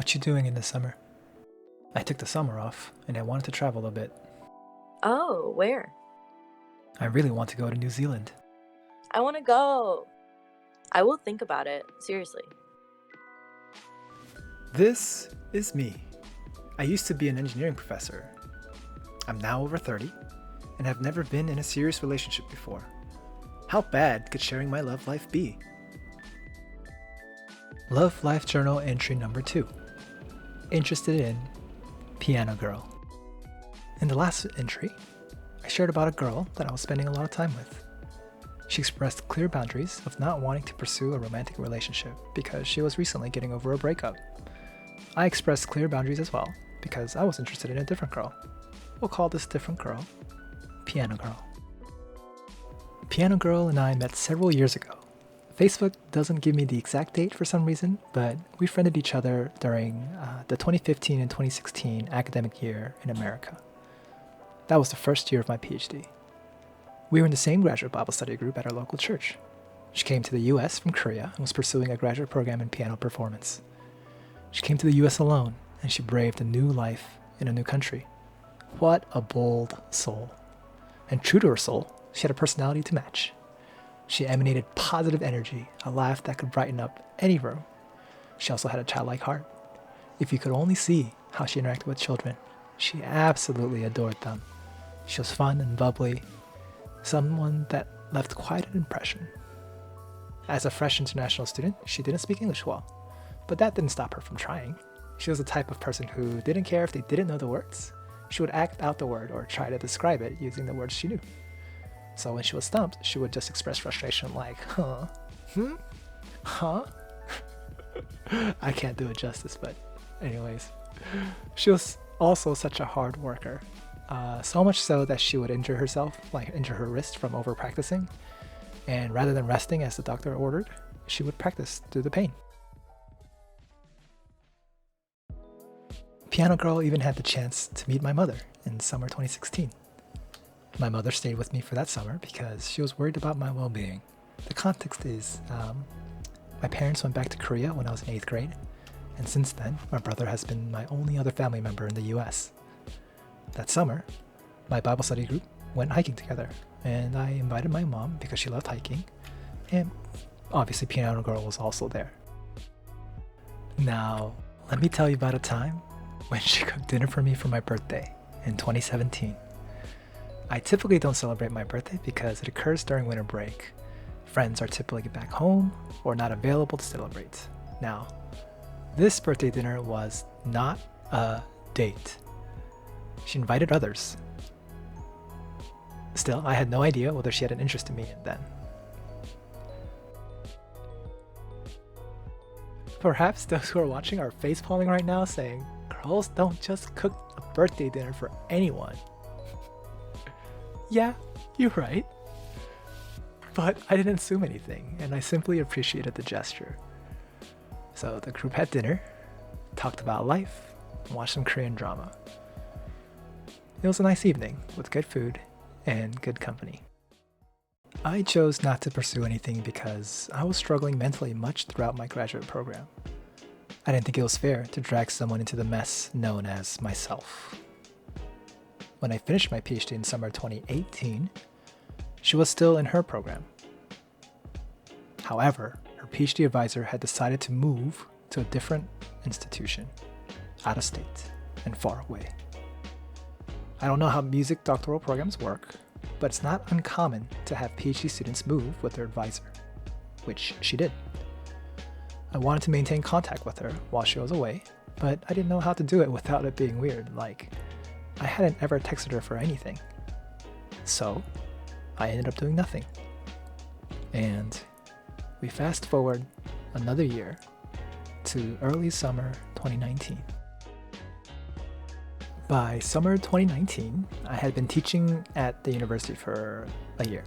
What you doing in the summer? I took the summer off, and I wanted to travel a bit. Oh, where? I really want to go to New Zealand. I want to go. I will think about it, seriously. This is me. I used to be an engineering professor. I'm now over 30, and have never been in a serious relationship before. How bad could sharing my love life be? Love Life Journal entry number 2. Interested in Piano Girl. In the last entry, I shared about a girl that I was spending a lot of time with. She expressed clear boundaries of not wanting to pursue a romantic relationship because she was recently getting over a breakup. I expressed clear boundaries as well because I was interested in a different girl. We'll call this different girl Piano Girl. Piano Girl and I met several years ago. Facebook doesn't give me the exact date for some reason, but we friended each other during the 2015 and 2016 academic year in America. That was the first year of my PhD. We were in the same graduate Bible study group at our local church. She came to the US from Korea and was pursuing a graduate program in piano performance. She came to the US alone, and she braved a new life in a new country. What a bold soul. And true to her soul, she had a personality to match. She emanated positive energy, a laugh that could brighten up any room. She also had a childlike heart. If you could only see how she interacted with children, she absolutely adored them. She was fun and bubbly, someone that left quite an impression. As a fresh international student, she didn't speak English well, but that didn't stop her from trying. She was the type of person who didn't care if they didn't know the words. She would act out the word or try to describe it using the words she knew. So when she was stumped, she would just express frustration like, huh? Huh? I can't do it justice, but anyways. She was also such a hard worker. So much so that she would injure herself, like injure her wrist from over practicing. And rather than resting as the doctor ordered, she would practice through the pain. Piano Girl even had the chance to meet my mother in summer 2016. My mother stayed with me for that summer because she was worried about my well-being. The context is, my parents went back to Korea when I was in 8th grade, and since then, my brother has been my only other family member in the US. That summer, my Bible study group went hiking together, and I invited my mom because she loved hiking, and obviously Piano Girl was also there. Now, let me tell you about a time when she cooked dinner for me for my birthday in 2017. I typically don't celebrate my birthday because it occurs during winter break. Friends are typically back home or not available to celebrate. Now, this birthday dinner was not a date. She invited others. Still, I had no idea whether she had an interest in me then. Perhaps those who are watching are facepalming right now saying, girls don't just cook a birthday dinner for anyone. Yeah, you're right. But I didn't assume anything, and I simply appreciated the gesture. So the group had dinner, talked about life, and watched some Korean drama. It was a nice evening with good food and good company. I chose not to pursue anything because I was struggling mentally much throughout my graduate program. I didn't think it was fair to drag someone into the mess known as myself. When I finished my PhD in summer 2018, she was still in her program. However, her PhD advisor had decided to move to a different institution, out of state and far away. I don't know how music doctoral programs work, but it's not uncommon to have PhD students move with their advisor, which she did. I wanted to maintain contact with her while she was away, but I didn't know how to do it without it being weird, like I hadn't ever texted her for anything. So, I ended up doing nothing. And we fast forward another year to early summer 2019. By summer 2019, I had been teaching at the university for a year.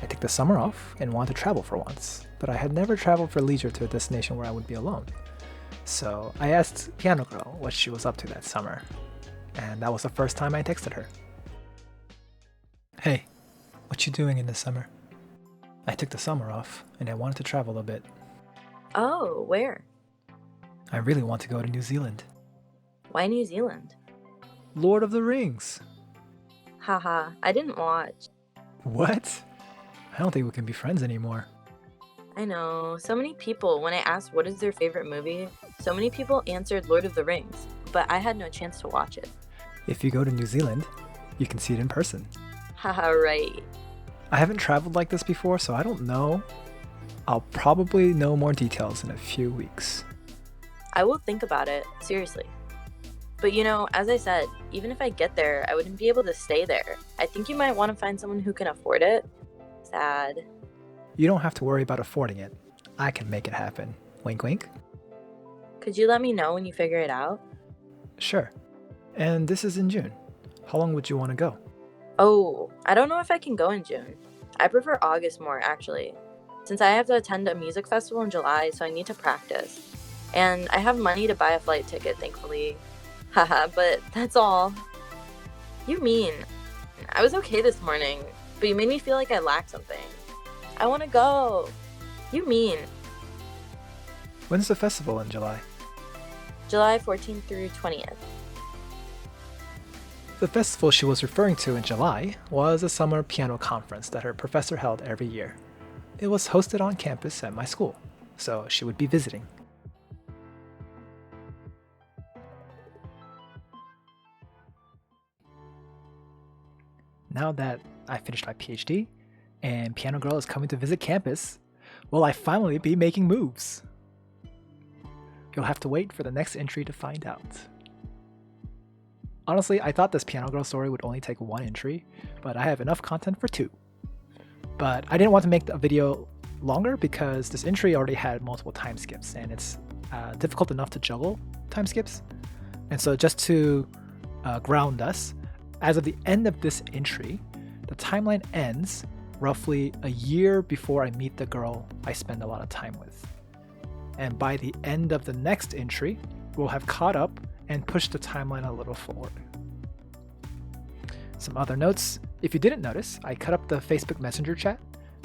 I took the summer off and wanted to travel for once, but I had never traveled for leisure to a destination where I would be alone. So I asked Piano Girl what she was up to that summer, and that was the first time I texted her. Hey, what you doing in the summer? I took the summer off, and I wanted to travel a bit. Oh, where? I really want to go to New Zealand. Why New Zealand? Lord of the Rings. Haha, I didn't watch. What? I don't think we can be friends anymore. I know, so many people, when I asked what is their favorite movie, so many people answered Lord of the Rings, but I had no chance to watch it. If you go to New Zealand, you can see it in person. Haha, right. I haven't traveled like this before, so I don't know. I'll probably know more details in a few weeks. I will think about it, seriously. But you know, as I said, even if I get there, I wouldn't be able to stay there. I think you might want to find someone who can afford it. Sad. You don't have to worry about affording it. I can make it happen. Wink wink. Could you let me know when you figure it out? Sure. And this is in June. How long would you want to go? Oh, I don't know if I can go in June. I prefer August more, actually. Since I have to attend a music festival in July, so I need to practice. And I have money to buy a flight ticket, thankfully. Haha, but that's all. You mean? I was okay this morning, but you made me feel like I lacked something. I want to go. You mean? When's the festival in July? July 14th through 20th. The festival she was referring to in July was a summer piano conference that her professor held every year. It was hosted on campus at my school, so she would be visiting. Now that I finished my PhD and Piano Girl is coming to visit campus, will I finally be making moves? You'll have to wait for the next entry to find out. Honestly, I thought this Piano Girl story would only take one entry, but I have enough content for two. But I didn't want to make the video longer because this entry already had multiple time skips and it's difficult enough to juggle time skips. And so just to ground us, as of the end of this entry, the timeline ends roughly a year before I meet the girl I spend a lot of time with. And by the end of the next entry, we'll have caught up and pushed the timeline a little forward. Some other notes: if you didn't notice, I cut up the Facebook Messenger chat.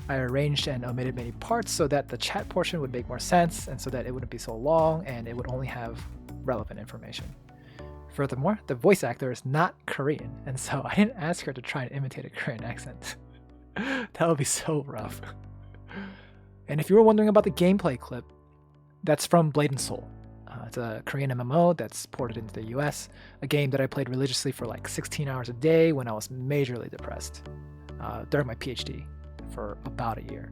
I arranged and omitted many parts so that the chat portion would make more sense and so that it wouldn't be so long and it would only have relevant information. Furthermore, the voice actor is not Korean, and so I didn't ask her to try and imitate a Korean accent. That would be so rough. And if you were wondering about the gameplay clip, that's from Blade and Soul. It's a Korean MMO that's ported into the US, a game that I played religiously for like 16 hours a day when I was majorly depressed during my PhD for about a year.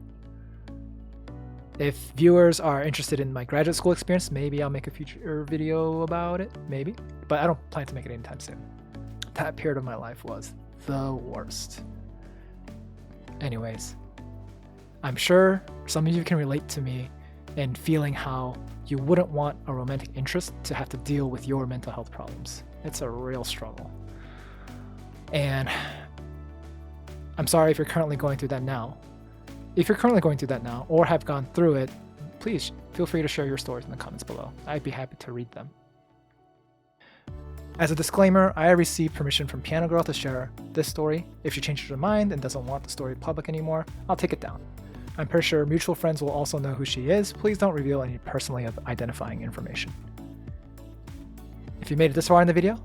If viewers are interested in my graduate school experience, maybe I'll make a future video about it, maybe. But I don't plan to make it anytime soon. That period of my life was the worst. Anyways, I'm sure some of you can relate to me in feeling how you wouldn't want a romantic interest to have to deal with your mental health problems. It's a real struggle. And I'm sorry if you're currently going through that now. If you're currently going through that now or have gone through it, please feel free to share your stories in the comments below. I'd be happy to read them. As a disclaimer, I received permission from Piano Girl to share this story. If she changes her mind and doesn't want the story public anymore, I'll take it down. I'm pretty sure mutual friends will also know who she is. Please don't reveal any personally identifying information. If you made it this far in the video,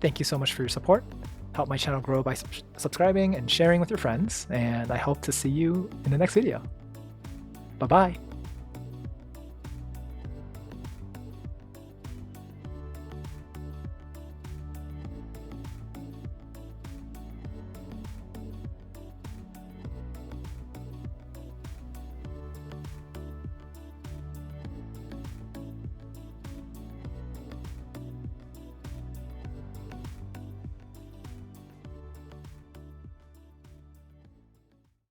thank you so much for your support. Help my channel grow by subscribing and sharing with your friends, and I hope to see you in the next video. Bye-bye.